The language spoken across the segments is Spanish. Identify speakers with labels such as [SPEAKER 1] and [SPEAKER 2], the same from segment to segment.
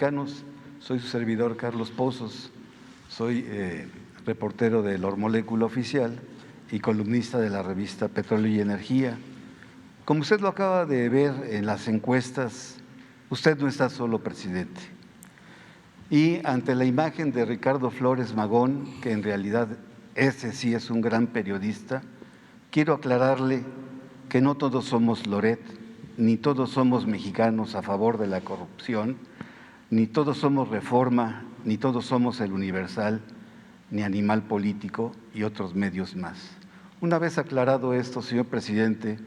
[SPEAKER 1] mexicanos. Soy su servidor Carlos Pozos, soy reportero del Ormolécula Oficial y columnista de la revista Petróleo y Energía. Como usted lo acaba de ver en las encuestas, usted no está solo, presidente. Y ante la imagen de Ricardo Flores Magón, que en realidad ese sí es un gran periodista, quiero aclararle que no todos somos Loret, ni todos somos mexicanos a favor de la corrupción, ni todos somos Reforma, ni todos somos El Universal, ni Animal Político y otros medios más. Una vez aclarado esto, señor presidente,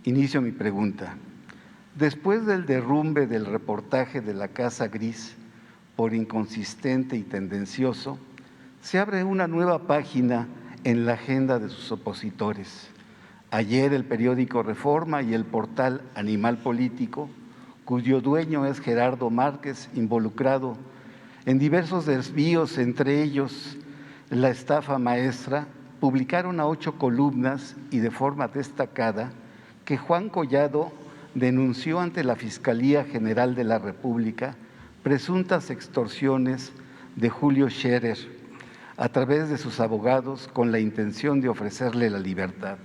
[SPEAKER 1] inicio mi pregunta. Después del derrumbe del reportaje de la Casa Gris por inconsistente y tendencioso, se abre una nueva página en la agenda de sus opositores. Ayer el periódico Reforma y el portal Animal Político, cuyo dueño es Gerardo Márquez, involucrado en diversos desvíos, entre ellos la estafa maestra, publicaron a 8 columnas y de forma destacada que Juan Collado denunció ante la Fiscalía General de la República presuntas extorsiones de Julio Scherer a través de sus abogados con la intención de ofrecerle la libertad.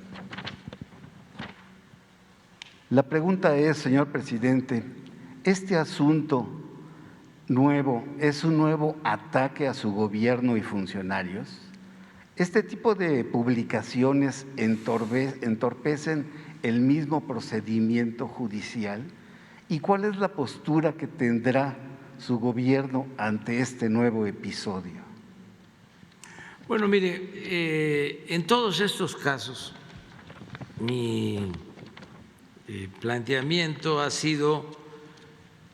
[SPEAKER 1] La pregunta es, señor presidente, ¿este asunto nuevo es un nuevo ataque a su gobierno y funcionarios? ¿Este tipo de publicaciones entorpecen el mismo procedimiento judicial? ¿Y cuál es la postura que tendrá su gobierno ante este nuevo episodio?
[SPEAKER 2] Bueno, mire, en todos estos casos mi planteamiento ha sido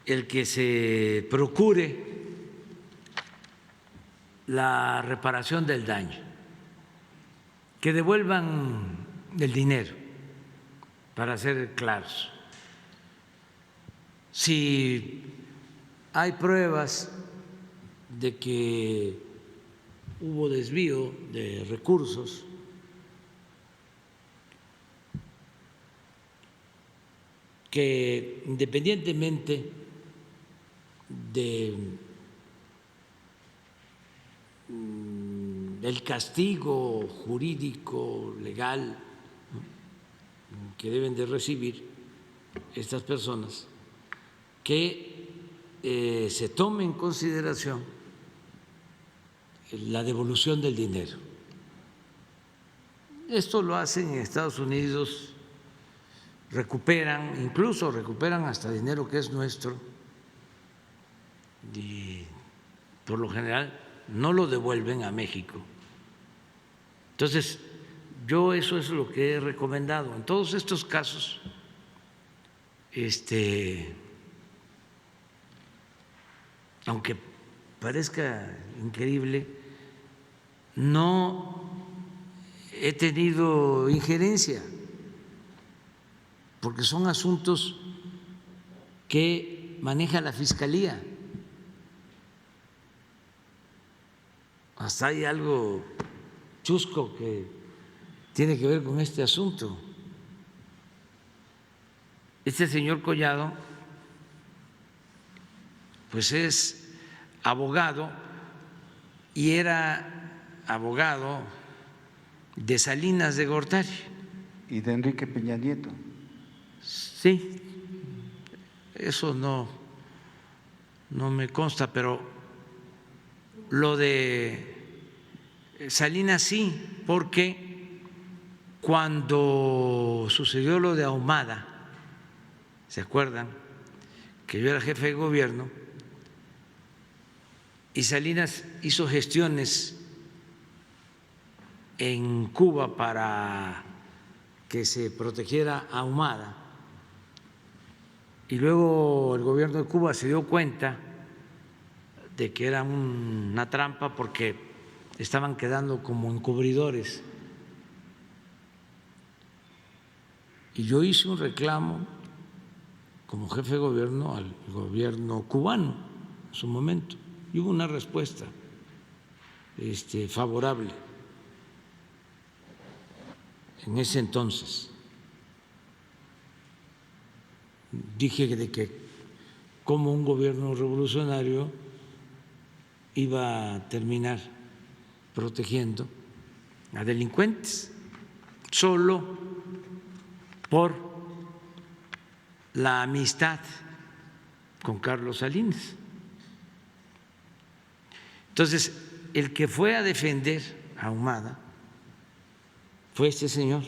[SPEAKER 2] el que se procure la reparación del daño, que devuelvan el dinero, para ser claros. Si hay pruebas de que hubo desvío de recursos, que independientemente del castigo jurídico, legal, que deben de recibir estas personas, que se tome en consideración la devolución del dinero. Esto lo hacen en Estados Unidos, incluso recuperan hasta dinero que es nuestro y por lo general no lo devuelven a México. Entonces, yo eso es lo que he recomendado. En todos estos casos, aunque parezca increíble, no he tenido injerencia, porque son asuntos que maneja la Fiscalía. Hasta hay algo chusco que tiene que ver con este asunto. Este señor Collado, pues es abogado y era abogado de Salinas de Gortari.
[SPEAKER 1] ¿Y de Enrique Peña Nieto?
[SPEAKER 2] Sí, eso no me consta, pero lo de Salinas sí, porque cuando sucedió lo de Ahumada, ¿se acuerdan? Que yo era jefe de gobierno y Salinas hizo gestiones en Cuba para que se protegiera a Ahumada, y luego el gobierno de Cuba se dio cuenta de que era una trampa porque estaban quedando como encubridores, y yo hice un reclamo como jefe de gobierno al gobierno cubano en su momento y hubo una respuesta favorable en ese entonces. Dije de que cómo un gobierno revolucionario iba a terminar protegiendo a delincuentes solo por la amistad con Carlos Salinas. Entonces, el que fue a defender a Ahumada fue este señor,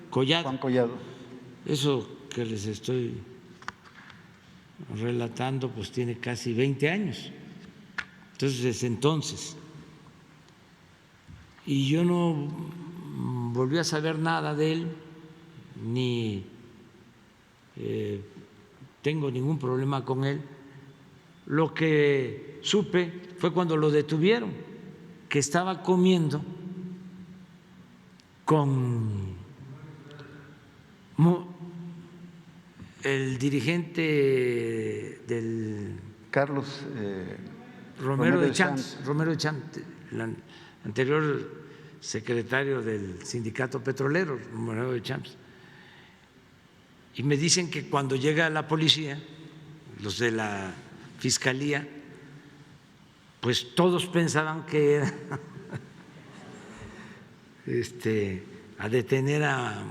[SPEAKER 2] Collado.
[SPEAKER 1] Juan Collado.
[SPEAKER 2] Eso que les estoy relatando pues tiene casi 20 años. Entonces, desde entonces. Y yo no volví a saber nada de él, ni tengo ningún problema con él. Lo que supe fue cuando lo detuvieron, que estaba comiendo con el dirigente del
[SPEAKER 1] Carlos
[SPEAKER 2] Romero de Champs, el anterior secretario del sindicato petrolero, Romero de Champs. Y me dicen que cuando llega la policía, los de la fiscalía, pues todos pensaban que era a detener a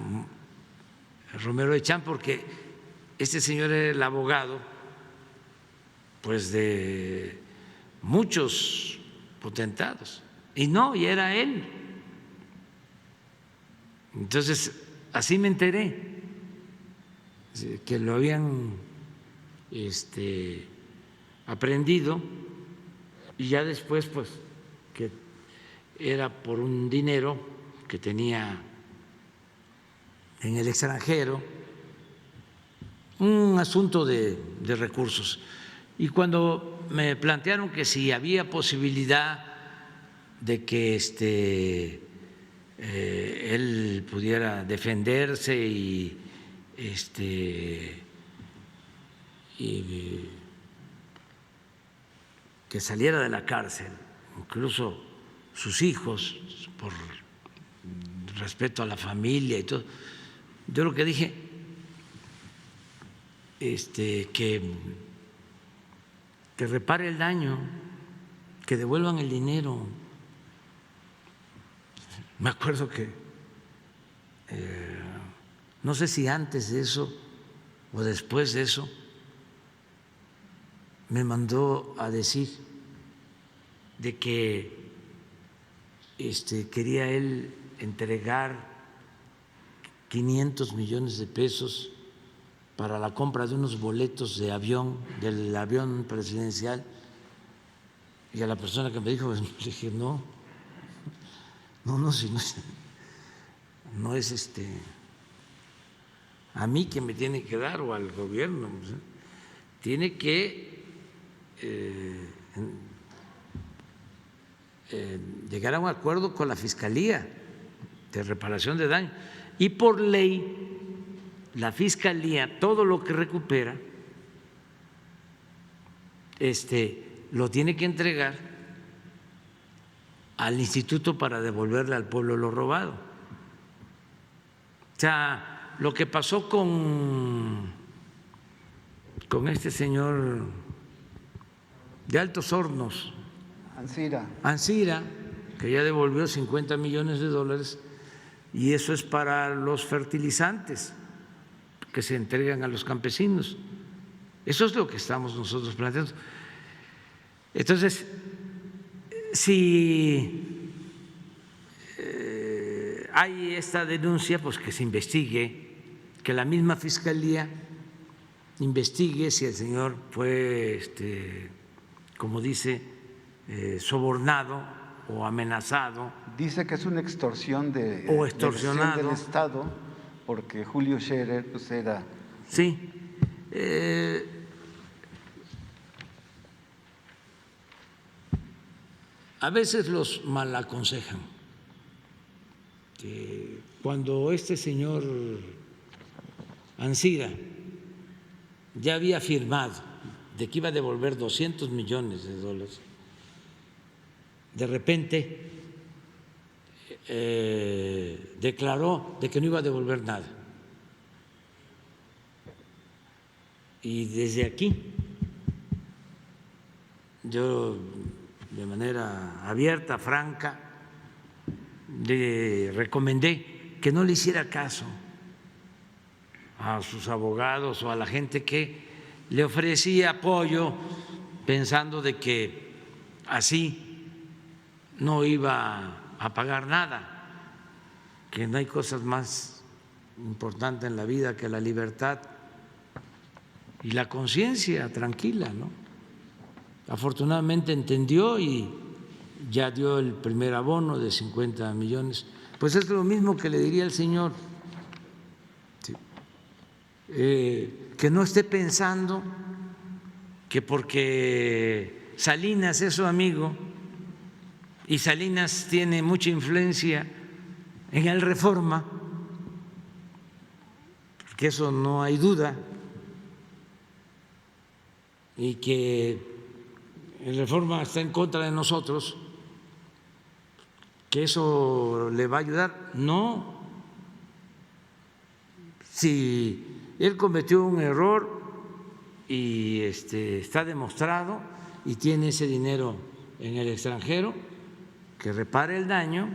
[SPEAKER 2] Romero de Champs, porque este señor era el abogado pues de muchos potentados, y no, y era él. Entonces, así me enteré que lo habían aprendido, y ya después pues que era por un dinero que tenía en el extranjero, un asunto de recursos. Y cuando me plantearon que si había posibilidad de que él pudiera defenderse y que saliera de la cárcel, incluso sus hijos, por respeto a la familia y todo, yo lo que dije, que repare el daño, que devuelvan el dinero. Me acuerdo que no sé si antes de eso o después de eso me mandó a decir de que quería él entregar 500 millones de pesos para la compra de unos boletos de avión, del avión presidencial, y a la persona que me dijo, pues, le dije, no, si no es a mí que me tiene que dar o al gobierno, tiene que llegar a un acuerdo con la Fiscalía de reparación de daño, y por ley la Fiscalía todo lo que recupera lo tiene que entregar al instituto para devolverle al pueblo lo robado. O sea, lo que pasó con este señor de Altos Hornos, Ancira, que ya devolvió 50 millones de dólares, y eso es para los fertilizantes que se entregan a los campesinos. Eso es lo que estamos nosotros planteando. Entonces, si hay esta denuncia, pues que se investigue, que la misma Fiscalía investigue si el señor fue, como dice, sobornado o amenazado.
[SPEAKER 1] Dice que es una extorsión
[SPEAKER 2] o extorsionado
[SPEAKER 1] del Estado, porque Julio Scherer pues era…
[SPEAKER 2] Sí. A veces los mal aconsejan. Cuando este señor Ancira ya había firmado de que iba a devolver 200 millones de dólares, de repente declaró de que no iba a devolver nada. Y desde aquí yo de manera abierta, franca, le recomendé que no le hiciera caso a sus abogados o a la gente que le ofrecía apoyo pensando de que así no iba a pagar nada, que no hay cosas más importantes en la vida que la libertad y la conciencia tranquila, ¿no? Afortunadamente entendió y ya dio el primer abono de 50 millones. Pues es lo mismo que le diría al señor, sí, que no esté pensando que porque Salinas es su amigo y Salinas tiene mucha influencia en el Reforma, que eso no hay duda, y que el Reforma está en contra de nosotros, que eso le va a ayudar. No, si él cometió un error y está demostrado y tiene ese dinero en el extranjero, que repare el daño,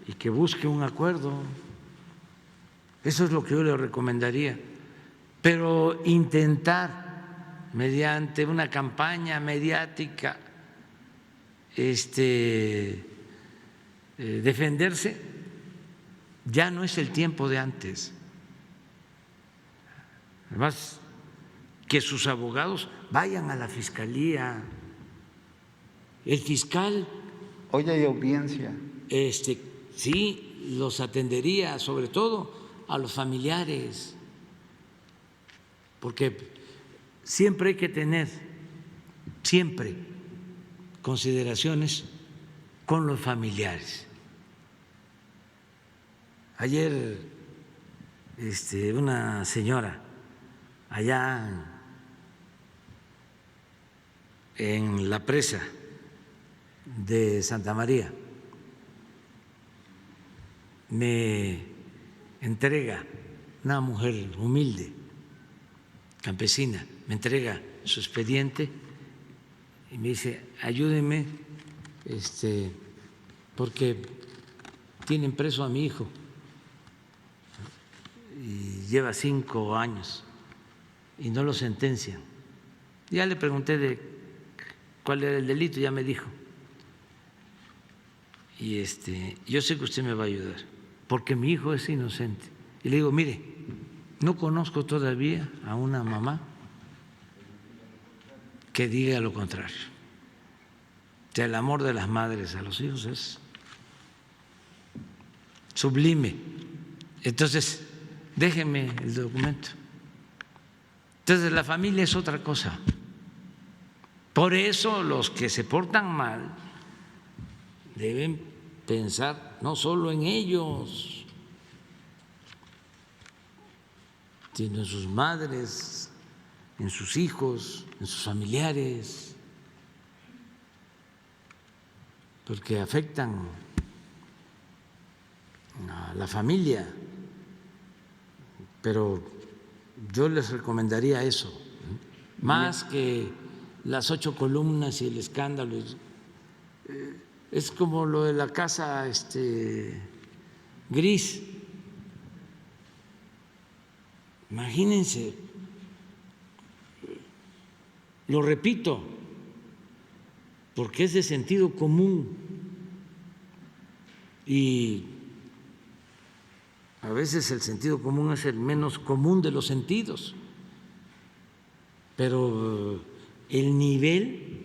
[SPEAKER 2] y que busque un acuerdo. Eso es lo que yo le recomendaría. Pero intentar mediante una campaña mediática defenderse, ya no es el tiempo de antes. Además, que sus abogados vayan a la fiscalía. El fiscal,
[SPEAKER 1] Hoy hay audiencia.
[SPEAKER 2] sí, los atendería, sobre todo a los familiares, porque siempre hay que tener, siempre, consideraciones con los familiares. Ayer una señora allá en la presa de Santa María me entrega, una mujer humilde, campesina, me entrega su expediente y me dice: ayúdeme, porque tienen preso a mi hijo y lleva 5 años y no lo sentencian. Ya le pregunté de cuál era el delito, ya me dijo. Y yo sé que usted me va a ayudar, porque mi hijo es inocente. Y le digo: mire, no conozco todavía a una mamá que diga lo contrario. O sea, el amor de las madres a los hijos es sublime. Entonces, déjeme el documento. Entonces, la familia es otra cosa. Por eso los que se portan mal deben pensar no solo en ellos, sino en sus madres, en sus hijos, en sus familiares, porque afectan a la familia. Pero yo les recomendaría eso, más que las 8 columnas y el escándalo. Es como lo de la casa gris. Imagínense, lo repito, porque es de sentido común y a veces el sentido común es el menos común de los sentidos, pero el nivel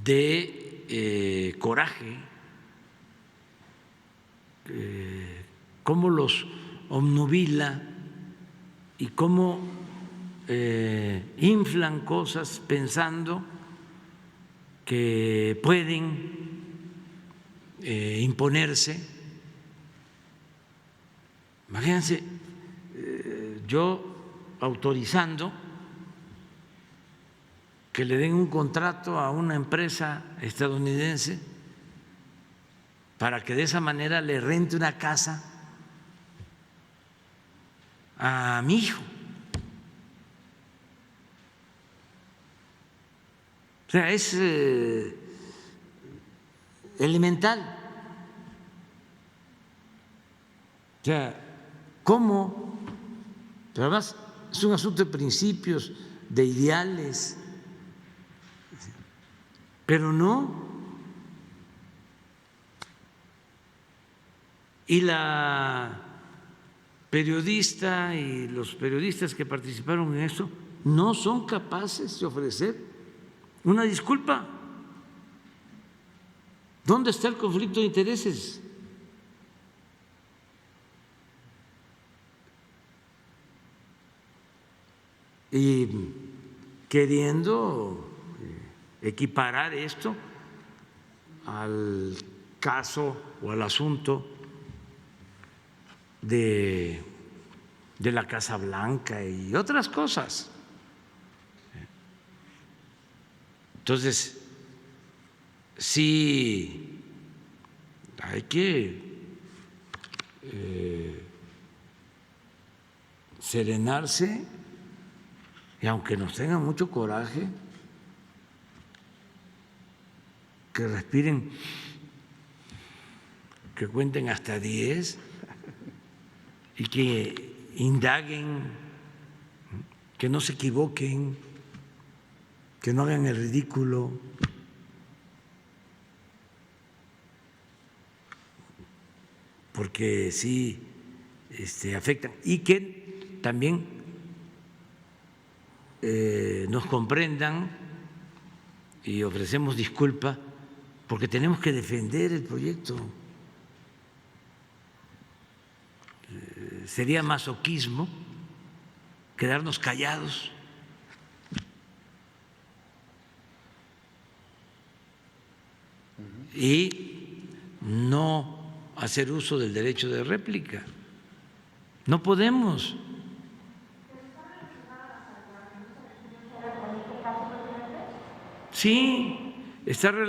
[SPEAKER 2] de coraje, cómo los obnubila y cómo inflan cosas pensando que pueden imponerse. Imagínense, yo autorizando que le den un contrato a una empresa estadounidense para que de esa manera le rente una casa a mi hijo. O sea, es elemental. O sea, ¿cómo? Pero además es un asunto de principios, de ideales, pero no. Y la periodista y los periodistas que participaron en eso no son capaces de ofrecer una disculpa. ¿Dónde está el conflicto de intereses? Y queriendo equiparar esto al caso o al asunto de la Casa Blanca y otras cosas. Entonces, sí hay que serenarse, y aunque nos tenga mucho coraje, que respiren, que cuenten hasta 10 y que indaguen, que no se equivoquen, que no hagan el ridículo. Porque sí afectan, y que también nos comprendan y ofrecemos disculpas porque tenemos que defender el proyecto. Sería masoquismo quedarnos callados y no hacer uso del derecho de réplica. No podemos. Sí, está